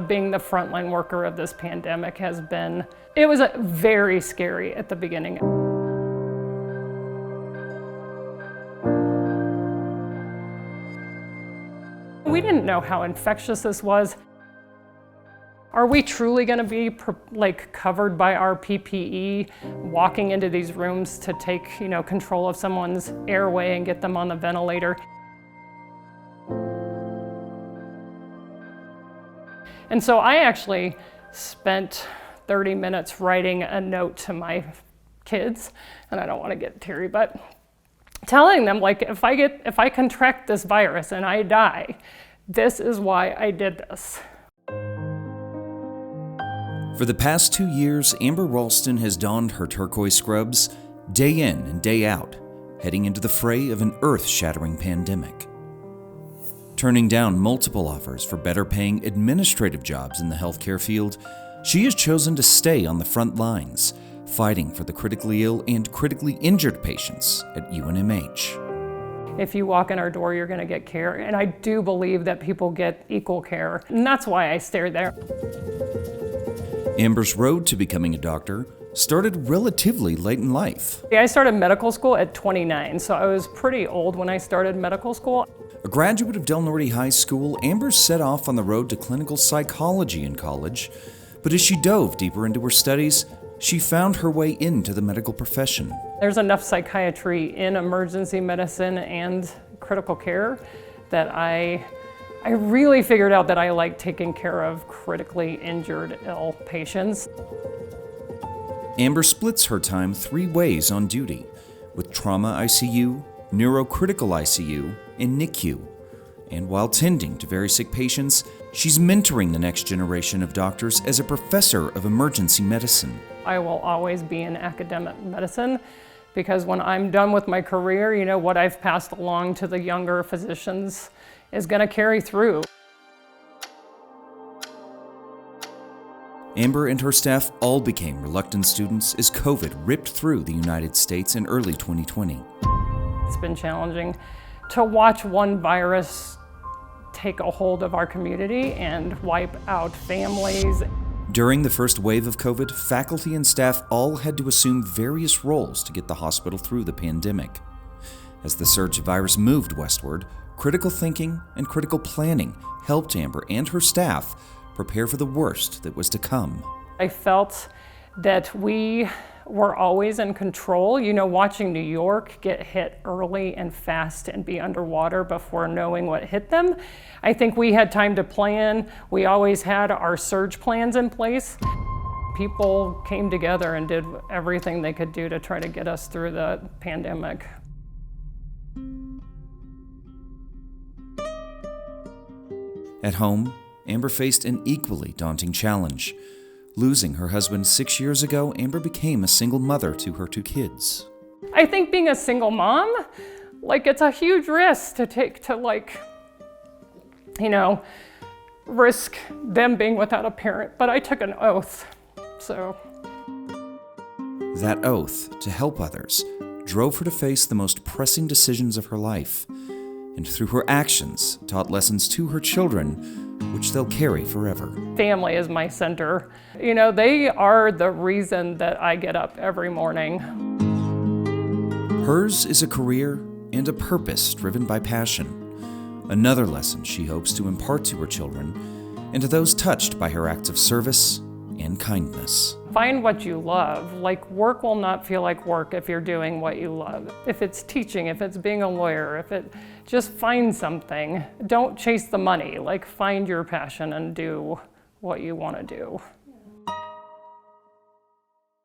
Being the frontline worker of this pandemic it was very scary at the beginning. We didn't know how infectious this was. Are we truly going to be covered by our PPE, walking into these rooms to take, control of someone's airway and get them on the ventilator? And so I actually spent 30 minutes writing a note to my kids, and I don't want to get teary, but telling them, if I contract this virus and I die, this is why I did this. For the past 2 years, Amber Rollstin has donned her turquoise scrubs day in and day out, heading into the fray of an earth-shattering pandemic. Turning down multiple offers for better-paying administrative jobs in the healthcare field, she has chosen to stay on the front lines, fighting for the critically ill and critically injured patients at UNMH. If you walk in our door, you're going to get care, and I do believe that people get equal care, and that's why I stay there. Amber's road to becoming a doctor started relatively late in life. I started medical school at 29, so I was pretty old when I started medical school. A graduate of Del Norte High School, Amber set off on the road to clinical psychology in college, but as she dove deeper into her studies, she found her way into the medical profession. There's enough psychiatry in emergency medicine and critical care that I really figured out that I like taking care of critically injured, ill patients. Amber splits her time 3 ways on duty, with trauma ICU, neurocritical ICU, and NICU. And while tending to very sick patients, she's mentoring the next generation of doctors as a professor of emergency medicine. I will always be in academic medicine because when I'm done with my career, what I've passed along to the younger physicians is going to carry through. Amber and her staff all became reluctant students as COVID ripped through the United States in early 2020. It's been challenging to watch one virus take a hold of our community and wipe out families. During the first wave of COVID, faculty and staff all had to assume various roles to get the hospital through the pandemic. As the surge virus moved westward, critical thinking and critical planning helped Amber and her staff prepare for the worst that was to come. I felt that we were always in control. Watching New York get hit early and fast and be underwater before knowing what hit them. I think we had time to plan. We always had our surge plans in place. People came together and did everything they could do to try to get us through the pandemic. At home, Amber faced an equally daunting challenge. Losing her husband 6 years ago, Amber became a single mother to her 2 kids. I think being a single mom, it's a huge risk to take to risk them being without a parent, but I took an oath, so. That oath to help others drove her to face the most pressing decisions of her life, and through her actions taught lessons to her children which they'll carry forever. Family is my center. They are the reason that I get up every morning. Hers is a career and a purpose driven by passion. Another lesson she hopes to impart to her children and to those touched by her acts of service and kindness. Find what you love. Work will not feel like work if you're doing what you love. If it's teaching, if it's being a lawyer, just find something. Don't chase the money. Find your passion and do what you want to do.